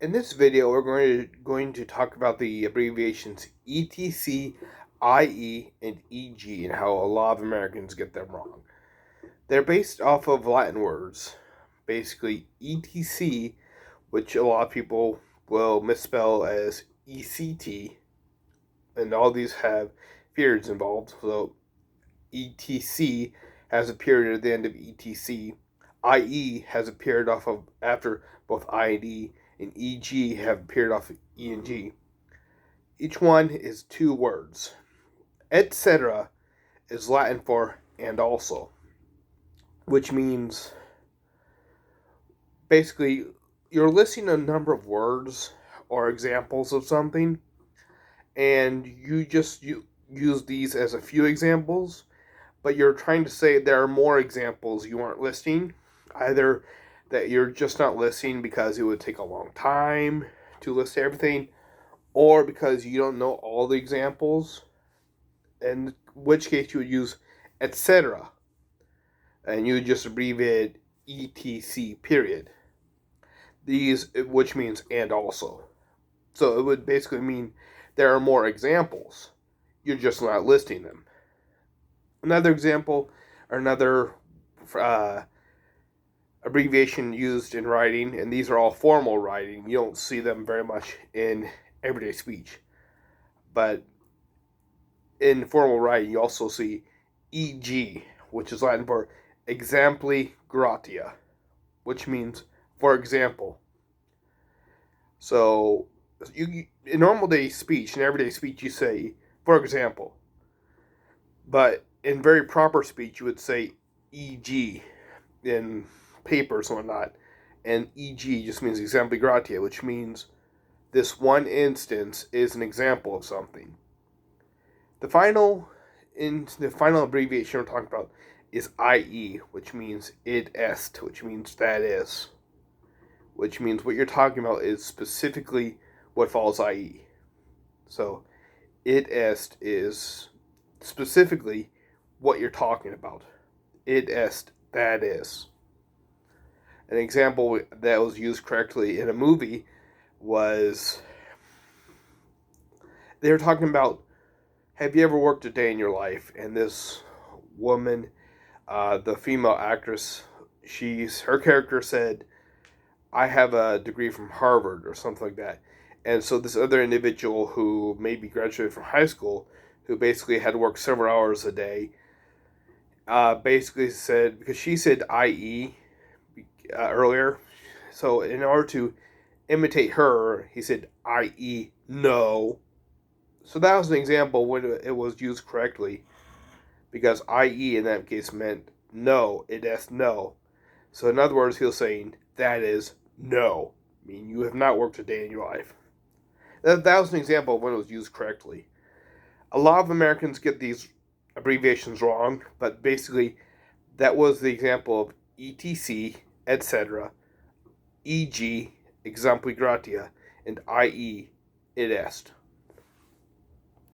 In this video, we're going to talk about the abbreviations ETC, IE, and EG and how a lot of Americans get them wrong. They're based off of Latin words. Basically, ETC, which a lot of people will misspell as ECT, and all these have periods involved. So ETC has a period at the end of ETC. IE has a period off of after both I and E, and EG have appeared off of E and G. Each one is two words. Etc. is Latin for and also, which means basically you're listing a number of words or examples of something, and you use these as a few examples, but you're trying to say there are more examples you aren't listing, either that you're just not listing because it would take a long time to list everything, or because you don't know all the examples, in which case you would use etc. and you would just abbreviate etc period. These, which means and also. So it would basically mean there are more examples. You're just not listing them. Another example, or another uh, abbreviation used in writing, and these are all formal writing. You don't see them very much in everyday speech. But in formal writing, you also see EG, which is Latin for exempli gratia, which means for example. So, in normal day speech, in everyday speech, you say for example. But in very proper speech, you would say EG in papers and whatnot. And EG just means exempli gratia, which means this one instance is an example of something. The final abbreviation we're talking about is IE, which means id est, which means that is, which means what you're talking about is specifically what follows IE. So id est is specifically what you're talking about. Id est, that is. An example that was used correctly in a movie was they were talking about, have you ever worked a day in your life? And this woman, the female actress, her character said, I have a degree from Harvard or something like that. And so this other individual who maybe graduated from high school, who basically had to work several hours a day, basically said, because she said IE earlier, so in order to imitate her, he said IE no. So that was an example when it was used correctly, because IE in that case meant no, it is no. So in other words, he was saying that is no. I mean, you have not worked a day in your life. That was an example of when it was used correctly. A lot of Americans get these abbreviations wrong, but basically that was the example of ETC, etc., EG, exempli gratia, and IE, id est.